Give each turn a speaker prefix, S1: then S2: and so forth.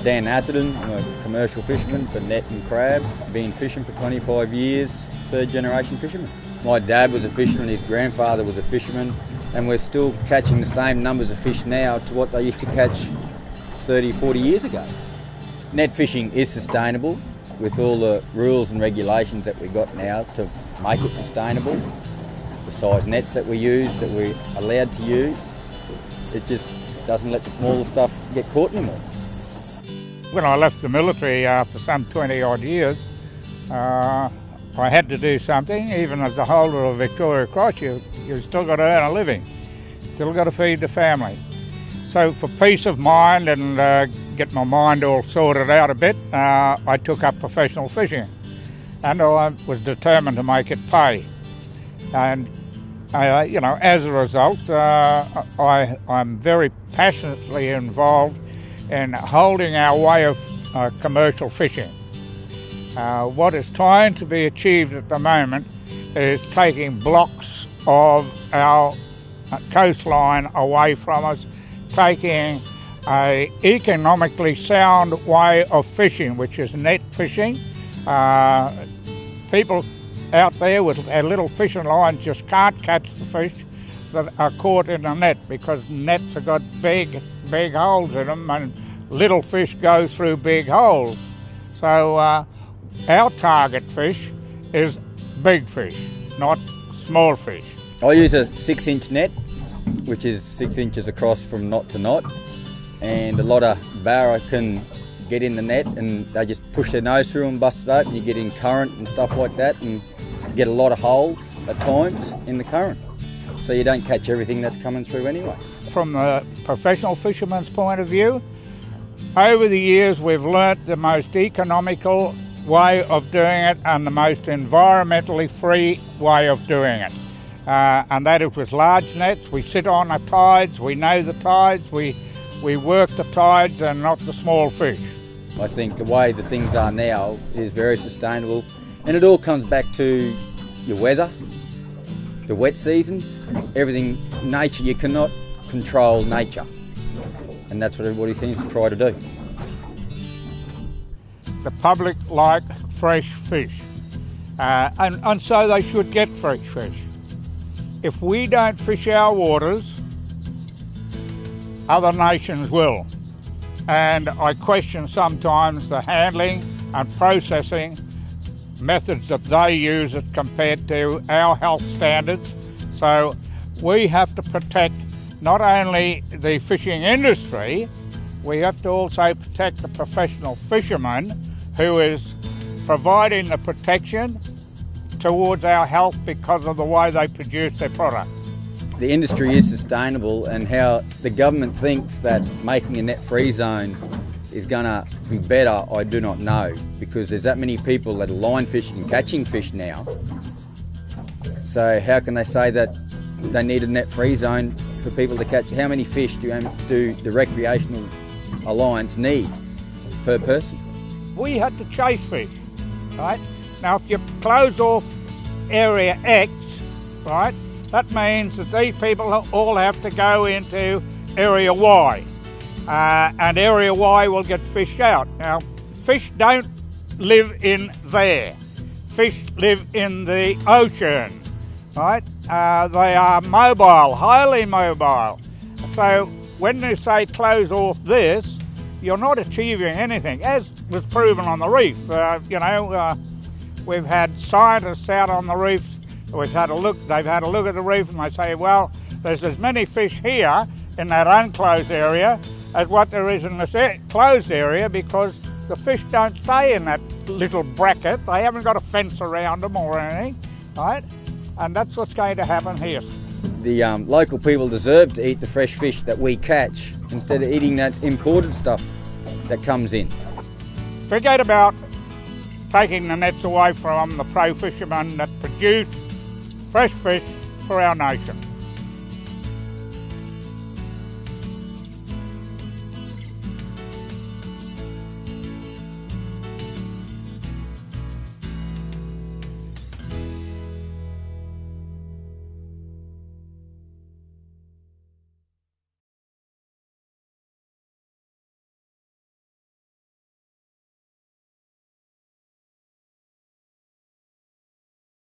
S1: Dan Atherton. I'm a commercial fisherman for net and crab. Been fishing for 25 years, third generation fisherman. My dad was a fisherman, his grandfather was a fisherman, and we're still catching the same numbers of fish now to what they used to catch 30, 40 years ago. Net fishing is sustainable with all the rules and regulations that we've got now to make it sustainable. The size nets that we use, that we're allowed to use, it just doesn't let the smaller stuff get caught anymore.
S2: When I left the military after some 20 odd years, I had to do something. Even as a holder of Victoria Cross, you still got to earn a living, still got to feed the family. So for peace of mind and get my mind all sorted out a bit, I took up professional fishing, and I was determined to make it pay. And as a result, I'm very passionately involved in holding our way of commercial fishing. What is trying to be achieved at the moment is taking blocks of our coastline away from us, taking an economically sound way of fishing, which is net fishing. People out there with their little fishing lines just can't catch the fish that are caught in a net, because nets have got big holes in them, and little fish go through big holes. So our target fish is big fish, not small fish.
S1: I use a 6-inch net, which is 6 inches across from knot to knot, and a lot of barra can get in the net and they just push their nose through and bust it open. You get in current and stuff like that, and you get a lot of holes at times in the current, so you don't catch everything that's coming through anyway. From
S2: a professional fisherman's point of view, over the years we've learnt the most economical way of doing it and the most environmentally free way of doing it. And that is with large nets. We sit on the tides, we know the tides, we work the tides and not the small fish.
S1: I think the way the things are now is very sustainable, and it all comes back to your weather, the wet seasons, everything. Nature, you cannot control nature, and that's what everybody seems to try to do.
S2: The public like fresh fish, and so they should get fresh fish. If we don't fish our waters, other nations will. And I question sometimes the handling and processing methods that they use as compared to our health standards. So we have to protect not only the fishing industry, we have to also protect the professional fisherman who is providing the protection towards our health because of the way they produce their product.
S1: The industry is sustainable, and how the government thinks that making a net-free zone is going to be better, I do not know, because there's that many people that are line fishing and catching fish now. So how can they say that they need a net-free zone for people to catch? How many fish do the Recreational Alliance need per person?
S2: We had to chase fish, right? Now if you close off area X, right, that means that these people all have to go into area Y, and area Y will get fished out. Now, fish don't live in there. Fish live in the ocean, right? They are mobile, highly mobile. So when you say close off this, you're not achieving anything, as was proven on the reef. We've had scientists out on the reef. They've had a look at the reef, and they say, well, there's as many fish here in that unclosed area as what there is in this closed area, because the fish don't stay in that little bracket. They haven't got a fence around them or anything, right? And that's what's going to happen here.
S1: The local people deserve to eat the fresh fish that we catch instead of eating that imported stuff that comes in.
S2: Forget about taking the nets away from the pro fishermen that produce fresh fish for our nation.